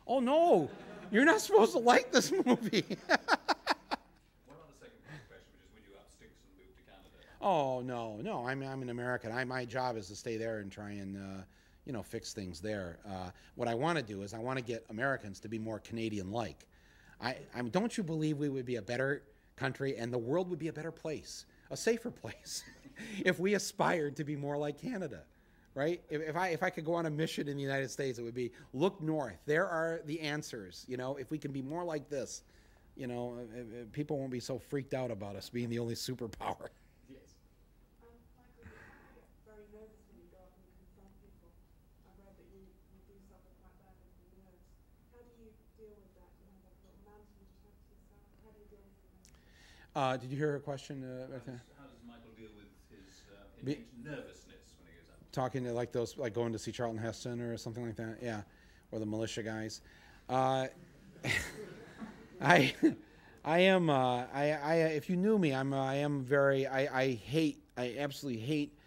Oh no, you're not supposed to like this movie. What about the second question, which is, would you up sticks and move to Canada? Oh no, I'm an American. My job is to stay there and try and fix things there. What I want to do is I want to get Americans to be more Canadian-like. I mean, don't you believe we would be a better country and the world would be a better place, a safer place, if we aspired to be more like Canada, right? If I could go on a mission in the United States, it would be look north. There are the answers. If we can be more like this, people won't be so freaked out about us being the only superpower. Yes. Michael, you get very nervous when you go up and confront people. I've read that you do suffer quite badly from nerves. How do you deal with that? You have like a little mountain you just have to yourself. How do you deal with it? Did you hear her question right there? How does Michael deal with his nervousness when he goes up? Talking to like those, like going to see Charlton Heston or something like that, yeah, or the militia guys. I am. If you knew me, I am very. I absolutely hate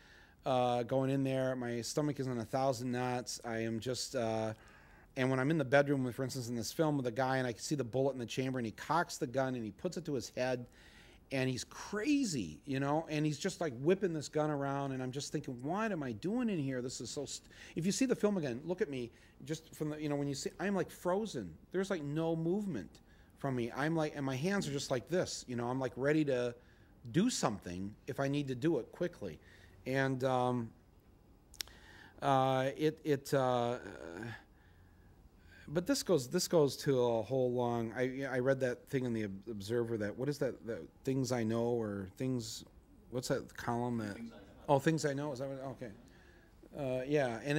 going in there. My stomach is on 1,000 knots. I am just. And when I'm in the bedroom, with, for instance, in this film with a guy, and I can see the bullet in the chamber, and he cocks the gun and he puts it to his head, and he's crazy, and he's just like whipping this gun around, and I'm just thinking, what am I doing in here? This is so. If you see the film again, look at me. Just from the, when you see, I'm like frozen. There's like no movement from me. I'm like, and my hands are just like this. I'm like ready to do something if I need to do it quickly, and but this goes to a whole long. I read that thing in the Observer that what is that things I know or things. What's that column that? Things I know. Oh, things I know. Is that what? Okay. Yeah, and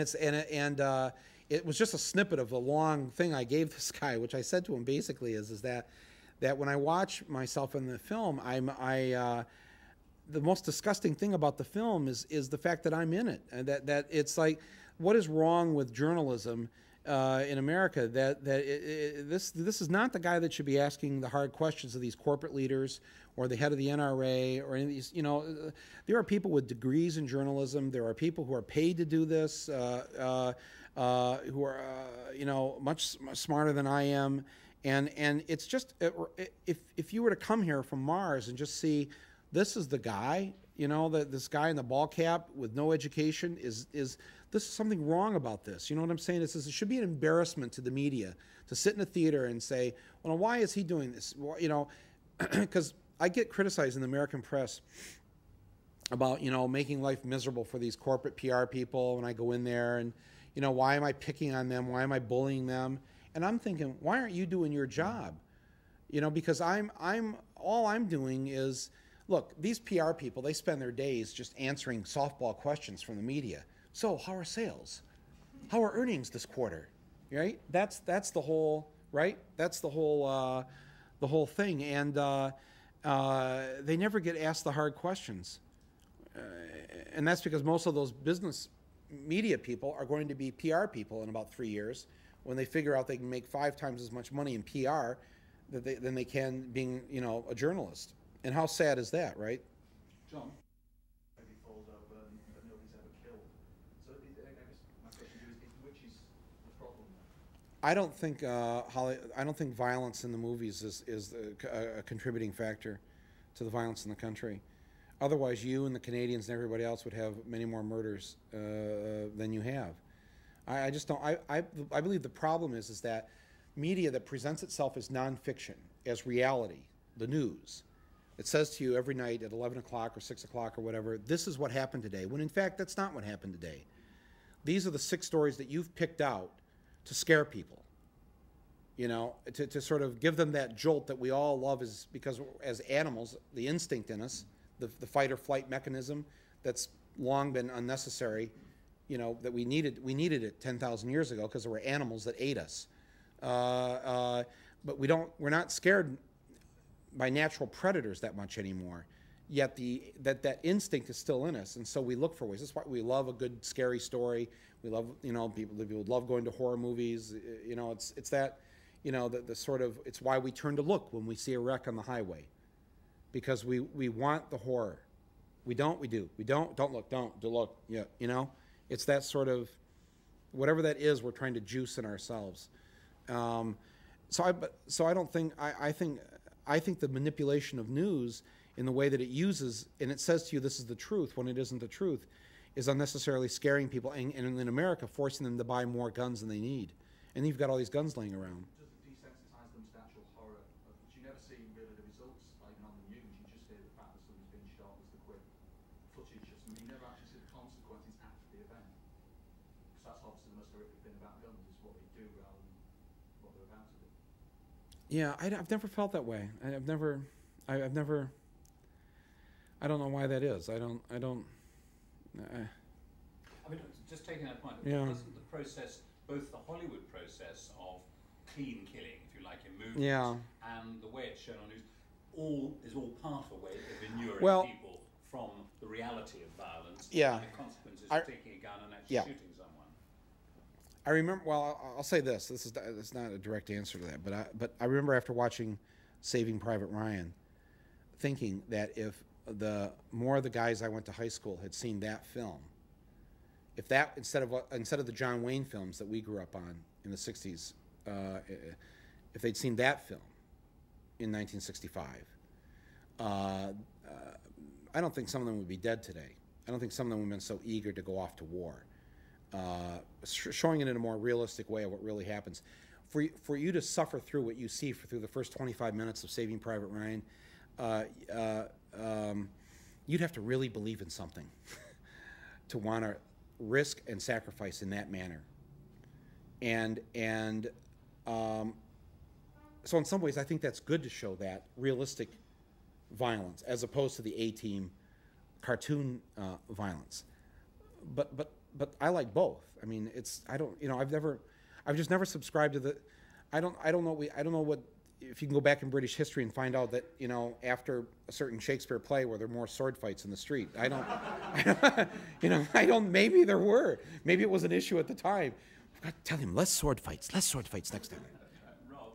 it was just a snippet of a long thing I gave this guy, which I said to him basically is that when I watch myself in the film, the most disgusting thing about the film is the fact that I'm in it, and that it's like, what is wrong with journalism in America? This is not the guy that should be asking the hard questions of these corporate leaders or the head of the NRA or any of these. There are people with degrees in journalism. There are people who are paid to do this, who are much smarter than I am, and it's just if you were to come here from Mars and just see this is the guy, this guy in the ball cap with no education is this is something wrong about this. You know what I'm saying? It should be an embarrassment to the media to sit in a theater and say, well, why is he doing this? Well, because I get criticized in the American press about, making life miserable for these corporate PR people when I go in there and, why am I picking on them? Why am I bullying them? And I'm thinking, why aren't you doing your job? Because all I'm doing is, look, these PR people, they spend their days just answering softball questions from the media. So, how are sales? How are earnings this quarter? Right? That's the whole, right? That's the whole thing. And they never get asked the hard questions. And that's because most of those business media people are going to be PR people in about 3 years when they figure out they can make 5 times as much money in PR than they can being, a journalist. And how sad is that, right? John? Maybe falls over but nobody's ever killed. So I guess my question to you is which is the problem? I don't think violence in the movies is a contributing factor to the violence in the country. Otherwise, you and the Canadians and everybody else would have many more murders than you have. I just don't. I believe the problem is that media that presents itself as nonfiction, as reality, the news. It says to you every night at 11 o'clock or 6 o'clock or whatever, this is what happened today, when in fact that's not what happened today. These are the 6 stories that you've picked out to scare people, to sort of give them that jolt that we all love because as animals, the instinct in us, the fight or flight mechanism that's long been unnecessary, that we needed it 10,000 years ago because there were animals that ate us. But we're not scared by natural predators that much anymore, yet that instinct is still in us, and so we look for ways. That's why we love a good scary people love going to horror movies. It's that, the sort of, it's why we turn to look when we see a wreck on the highway, because we want the horror. We don't look, do look. Yeah, it's that sort of, whatever that is, we're trying to juice in ourselves. So I don't think I think the manipulation of news in the way that it uses, and it says to you this is the truth when it isn't the truth, is unnecessarily scaring people, and in America forcing them to buy more guns than they need. And you've got all these guns laying around. Does it desensitize them to the actual horror of, which you never see really the results, like even on the news, you just hear the fact that somebody's been shot, there's the quick footage of something, you never actually see the consequences after the event. Because that's obviously the most horrific thing about guns, is what they do rather than what they're about to do. Yeah, I've never felt that way. I've never. I don't know why that is. I don't. I mean, just taking that point, Yeah. doesn't the process, both the Hollywood process of clean killing, if you like, in movies, Yeah. and the way it's shown on news, is all part of a way of inuring Well- people from the reality of violence Yeah. and the consequences I- of taking a gun and actually Yeah. shooting someone. I remember. Well, I'll say this. This is not a direct answer to that, but I remember after watching Saving Private Ryan, thinking that if the more of the guys I went to high school had seen that film, if that instead of the John Wayne films that we grew up on in the '60s, if they'd seen that film in 1965, I don't think some of them would be dead today. I don't think some of them would have been so eager to go off to war. Showing it in a more realistic way of what really happens. For you to suffer through what you see through the first 25 minutes of Saving Private Ryan, you'd have to really believe in something to want to risk and sacrifice in that manner. And so in some ways, I think that's good to show that realistic violence as opposed to the A-Team cartoon violence. But I like both. I mean, I've just never subscribed to the. I don't know what. If you can go back in British history and find out that after a certain Shakespeare play where there are more sword fights in the street, I don't. Maybe there were. Maybe it was an issue at the time. I've got to tell him less sword fights next time. Rob,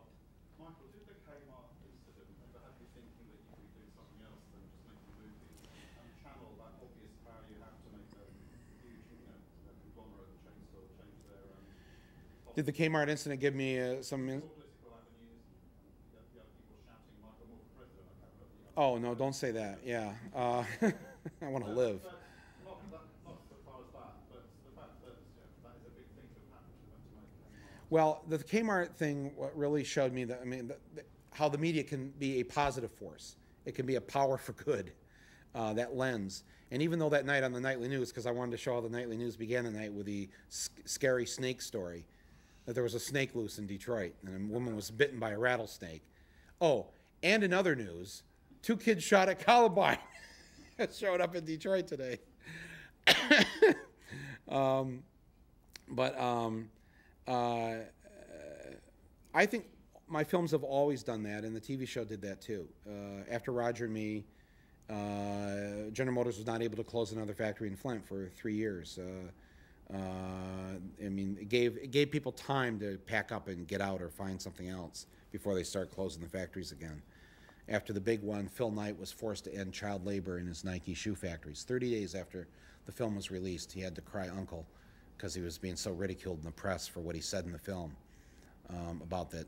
Michael, did the Kmart incident ever have you thinking that you could do something else than just making movies and channel that obvious power you have to make a huge, a conglomerate change their Did the Kmart incident give me some? political avenues? You have people shouting Michael Moore for president. I can't remember. Oh no! Don't say that. Yeah, I want to live. But not so far as that, but the fact that that is a big thing to happen to them to make Kmart. Well, the Kmart thing what really showed me that how the media can be a positive force. It can be a power for good. That lens, and even though that night on the nightly news, because I wanted to show how the nightly news began the night with the scary snake story, that there was a snake loose in Detroit, and a woman was bitten by a rattlesnake. Oh, and in other news, 2 kids shot at Columbine. It showed up in Detroit today. I think my films have always done that, and the TV show did that too. After Roger and Me, General Motors was not able to close another factory in Flint for 3 years. It gave people time to pack up and get out or find something else before they start closing the factories again. After the big one, Phil Knight was forced to end child labor in his Nike shoe factories. 30 days after the film was released, he had to cry uncle because he was being so ridiculed in the press for what he said in the film about that,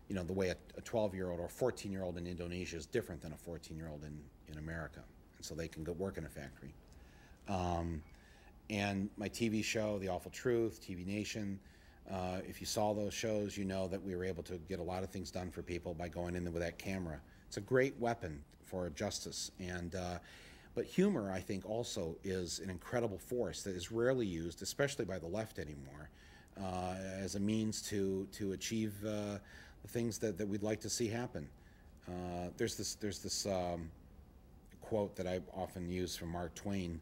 the way a 12-year-old or 14-year-old in Indonesia is different than a 14-year-old in America. And so they can go work in a factory. And my TV show, The Awful Truth, TV Nation, if you saw those shows, you know that we were able to get a lot of things done for people by going in there with that camera. It's a great weapon for justice. But humor, I think, also is an incredible force that is rarely used, especially by the left anymore, as a means to achieve the things that we'd like to see happen. There's this quote that I often use from Mark Twain.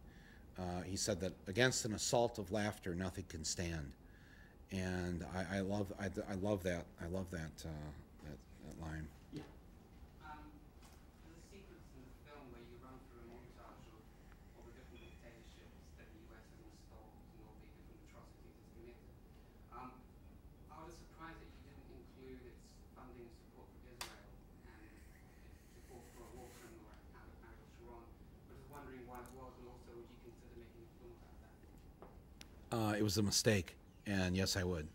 He said that against an assault of laughter, nothing can stand, and I love that. I love that line. yeah. There's a sequence in the film where you run through a montage of all the different dictatorships that the US has installed and all the different atrocities it's committed. I was surprised that you didn't include its funding and support for Israel and its support for a war criminal like Ariel Sharon. I was wondering why it was, and also would you consider making a film about that? It was a mistake, and yes, I would.